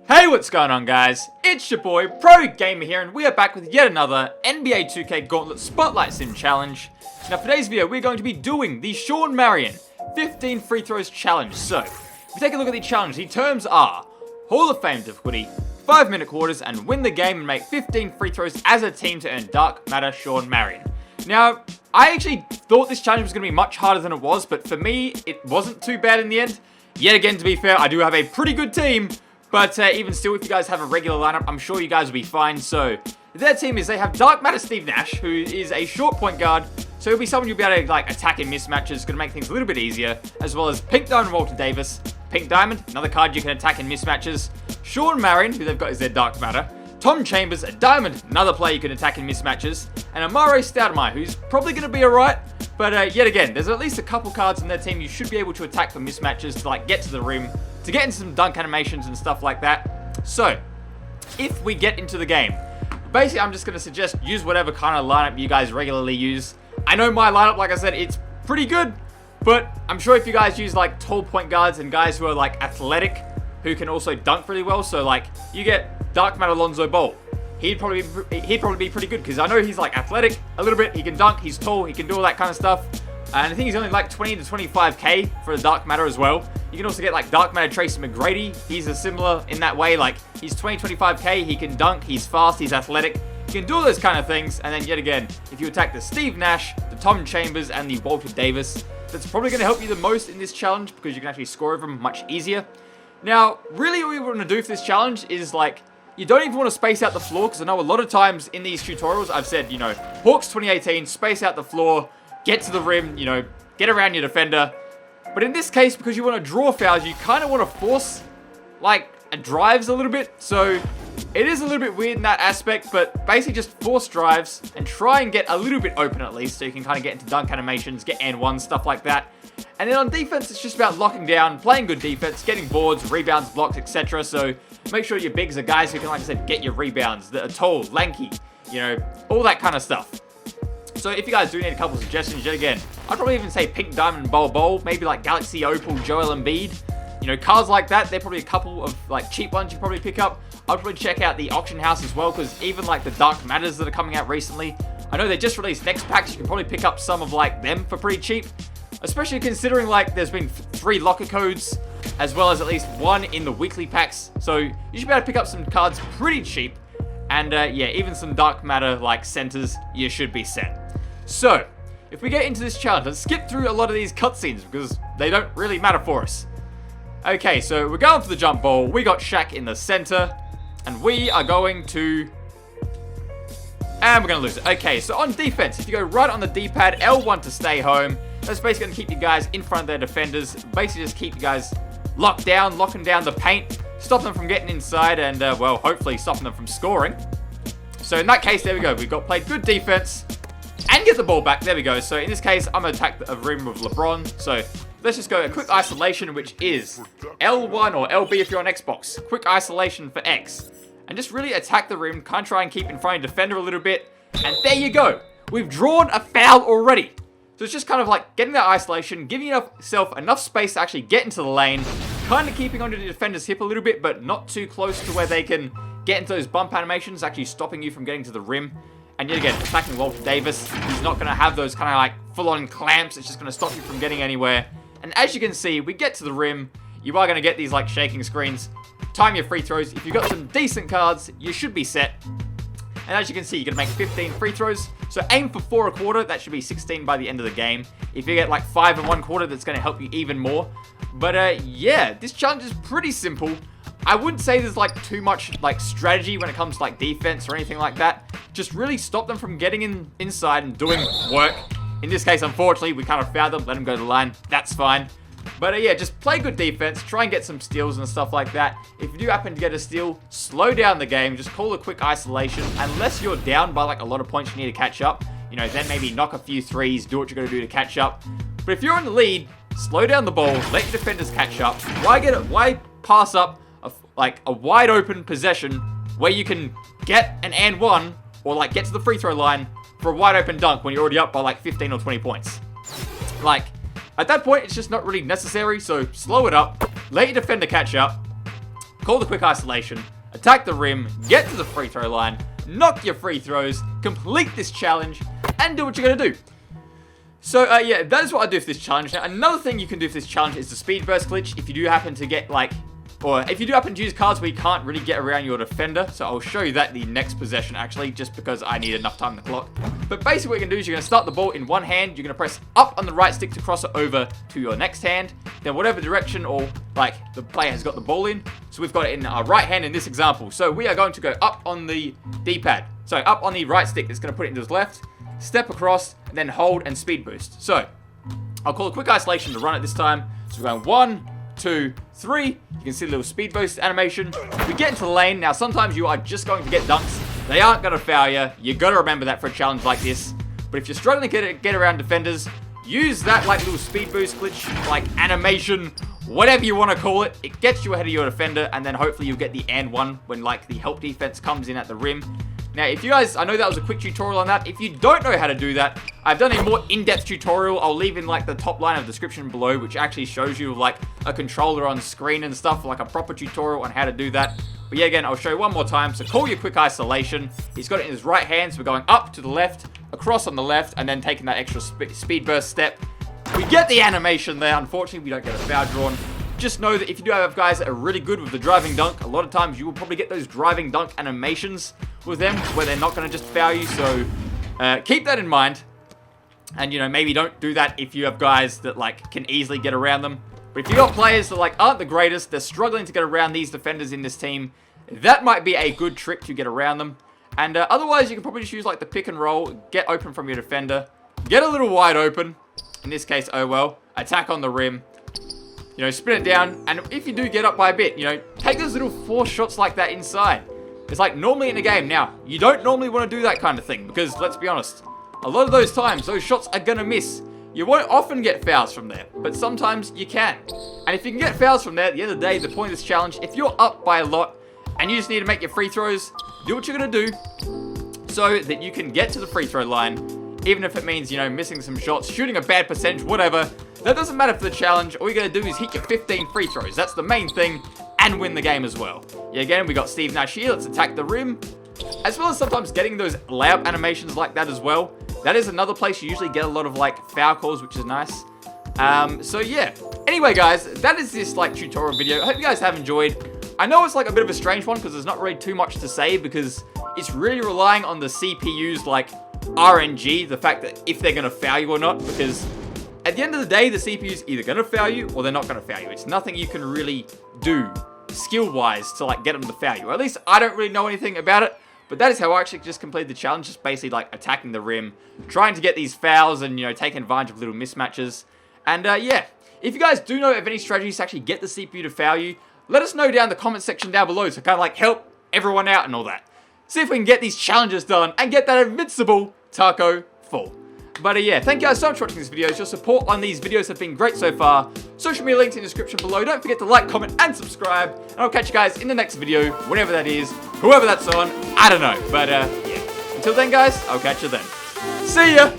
Hey, what's going on, guys? It's your boy, ProGammar here, and we are back with yet another NBA 2K Gauntlet Spotlight Sim Challenge. Now, for today's video, we're going to be doing the Shawn Marion 15 Free Throws Challenge. So, if you take a look at the challenge, the terms are Hall of Fame difficulty, 5-minute quarters, and win the game and make 15 free throws as a team to earn Dark Matter Shawn Marion. Now, I actually thought this challenge was going to be much harder than it was, but for me, it wasn't too bad in the end. Yet again, to be fair, I do have a pretty good team. But even still, if you guys have a regular lineup, I'm sure you guys will be fine. So, their team is they have Dark Matter Steve Nash, who is a short point guard. So, he'll be someone you'll be able to like attack in mismatches, going to make things a little bit easier. As well as Pink Diamond Walter Davis. Pink Diamond, another card you can attack in mismatches. Shawn Marion, who they've got is their Dark Matter. Tom Chambers, a Diamond, another player you can attack in mismatches. And Amare Stoudemire, who's probably going to be alright. But yet again, there's at least a couple cards in their team you should be able to attack for mismatches to like get to the rim, to get into some dunk animations and stuff like that. So, if we get into the game, basically I'm just going to suggest use whatever kind of lineup you guys regularly use. I know my lineup, like I said, it's pretty good, but I'm sure if you guys use like tall point guards and guys who are like athletic, who can also dunk really well, so like you get Dark Matter Lonzo Ball. He'd probably be pretty good because I know he's like athletic a little bit. He can dunk, he's tall, he can do all that kind of stuff. And I think he's only like 20 to 25k for the Dark Matter as well. You can also get like Dark Matter Tracy McGrady. He's a similar in that way. Like he's 20-25k, he can dunk, he's fast, he's athletic. He can do all those kind of things. And then yet again, if you attack the Steve Nash, the Tom Chambers, and the Walter Davis, that's probably going to help you the most in this challenge because you can actually score over them much easier. Now, really what we want to do for this challenge is like, you don't even want to space out the floor because I know a lot of times in these tutorials I've said, you know, Hawks 2018, space out the floor, get to the rim, you know, get around your defender. But in this case, because you want to draw fouls, you kind of want to force, like, drives a little bit. So, it is a little bit weird in that aspect, but basically just force drives and try and get a little bit open at least so you can kind of get into dunk animations, get and one, stuff like that. And then on defense, it's just about locking down, playing good defense, getting boards, rebounds, blocks, etc. So, make sure your bigs are guys who can, like I said, get your rebounds, that are tall, lanky, you know, all that kind of stuff. So if you guys do need a couple suggestions, yet again, I'd probably even say Pink Diamond Bol, maybe like Galaxy Opal, Joel Embiid. You know, cards like that, they're probably a couple of like cheap ones you probably pick up. I'd probably check out the auction house as well, because even like the Dark Matters that are coming out recently, I know they just released next packs, you can probably pick up some of like them for pretty cheap. Especially considering like there's been 3 locker codes, as well as at least 1 in the weekly packs. So you should be able to pick up some cards pretty cheap. And yeah, even some Dark Matter like centers, you should be set. So, if we get into this challenge, let's skip through a lot of these cutscenes because they don't really matter for us. Okay, so we're going for the jump ball. We got Shaq in the center, and we are going to... And we're going to lose it. Okay, so on defense, if you go right on the D-pad, L1 to stay home, that's basically going to keep you guys in front of their defenders. Basically just keep you guys locked down, locking down the paint, stop them from getting inside, and, well, hopefully stopping them from scoring. So in that case, there we go. We've got played good defense. And get the ball back. There we go. So in this case, I'm going to attack the rim with LeBron. So let's just go a quick isolation, which is L1 or LB if you're on Xbox. Quick isolation for X. And just really attack the rim. Kind of try and keep in front of your defender a little bit. And there you go. We've drawn a foul already. So it's just kind of like getting that isolation, giving yourself enough space to actually get into the lane. Kind of keeping onto the defender's hip a little bit, but not too close to where they can get into those bump animations, actually stopping you from getting to the rim. And yet again, attacking Walter Davis, he's not going to have those kind of like full-on clamps. It's just going to stop you from getting anywhere. And as you can see, we get to the rim. You are going to get these like shaking screens. Time your free throws. If you've got some decent cards, you should be set. And as you can see, you're going to make 15 free throws. So aim for 4 1/4. That should be 16 by the end of the game. If you get like 5 1/4, that's going to help you even more. But yeah, this challenge is pretty simple. I wouldn't say there's like too much like strategy when it comes to like defense or anything like that. Just really stop them from getting inside and doing work. In this case, unfortunately, we kind of fouled them, let them go to the line. That's fine. But yeah, just play good defense, try and get some steals and stuff like that. If you do happen to get a steal, slow down the game, just call a quick isolation. Unless you're down by like a lot of points you need to catch up, you know, then maybe knock a few threes, do what you're going to do to catch up. But if you're in the lead, slow down the ball, let your defenders catch up. Why pass up like a wide open possession where you can get an and one or like get to the free throw line for a wide open dunk when you're already up by like 15 or 20 points. Like, at that point, it's just not really necessary, so slow it up, let your defender catch up, call the quick isolation, attack the rim, get to the free throw line, knock your free throws, complete this challenge, and do what you're going to do. So, yeah, that is what I do for this challenge. Now, another thing you can do for this challenge is the speed burst glitch. If you do happen to get, like, or if you do happen to use cards where you can't really get around your defender. So I'll show you that the next possession, actually, just because I need enough time on the clock. But basically what you're going to do is you're going to start the ball in one hand. You're going to press up on the right stick to cross it over to your next hand. Then whatever direction or, like, the player has got the ball in. So we've got it in our right hand in this example. So we are going to go up on the D-pad. So up on the right stick. It's going to put it into his left. Step across, and then hold and speed boost. So, I'll call a quick isolation to run it this time. So we're going 1, 2, 3. You can see the little speed boost animation. We get into the lane. Now, sometimes you are just going to get dunks. They aren't going to foul you. You got to remember that for a challenge like this. But if you're struggling to get around defenders, use that like little speed boost glitch, like animation, whatever you want to call it. It gets you ahead of your defender, and then hopefully you'll get the and one when like the help defense comes in at the rim. Now, if you guys, I know that was a quick tutorial on that. If you don't know how to do that, I've done a more in-depth tutorial. I'll leave in like the top line of the description below, which actually shows you like a controller on screen and stuff, like a proper tutorial on how to do that. But yeah, again, I'll show you one more time. So call your quick isolation. He's got it in his right hand, so we're going up to the left, across on the left, and then taking that extra speed burst step. We get the animation there. Unfortunately, we don't get a foul drawn. Just know that if you do have guys that are really good with the driving dunk, a lot of times you will probably get those driving dunk animations with them where they're not going to just foul you. So keep that in mind. And, you know, maybe don't do that if you have guys that, like, can easily get around them. But if you got players that, like, aren't the greatest, they're struggling to get around these defenders in this team, that might be a good trick to get around them. And otherwise, you can probably just use, like, the pick and roll, get open from your defender, get a little wide open. In this case, oh well, attack on the rim. You know, spin it down, and if you do get up by a bit, you know, take those little force shots like that inside. It's like normally in a game. Now, you don't normally want to do that kind of thing, because let's be honest, a lot of those times, those shots are going to miss. You won't often get fouls from there, but sometimes you can. And if you can get fouls from there, at the end of the day, the point of this challenge, if you're up by a lot, and you just need to make your free throws, do what you're going to do, so that you can get to the free throw line. Even if it means, you know, missing some shots, shooting a bad percentage, whatever. That doesn't matter for the challenge. All you gotta do is hit your 15 free throws. That's the main thing. And win the game as well. Yeah, again, we got Steve Nash here. Let's attack the rim. As well as sometimes getting those layup animations like that as well. That is another place you usually get a lot of, like, foul calls, which is nice. So, yeah. Anyway, guys, that is this, like, tutorial video. I hope you guys have enjoyed. I know it's, like, a bit of a strange one because there's not really too much to say because it's really relying on the CPU's, like, RNG, the fact that if they're going to foul you or not, because at the end of the day, the CPU's either going to foul you or they're not going to foul you. It's nothing you can really do skill-wise to like get them to foul you. Or at least I don't really know anything about it, but that is how I actually just completed the challenge, just basically like attacking the rim, trying to get these fouls and, you know, taking advantage of little mismatches. And yeah, if you guys do know of any strategies to actually get the CPU to foul you, let us know down in the comment section down below to kind of like help everyone out and all that. See if we can get these challenges done and get that invincible taco full. But yeah, thank you guys so much for watching this video. Your support on these videos have been great so far. Social media links in the description below. Don't forget to like, comment, and subscribe. And I'll catch you guys in the next video, whenever that is, whoever that's on, I don't know. But yeah, until then guys, I'll catch you then. See ya!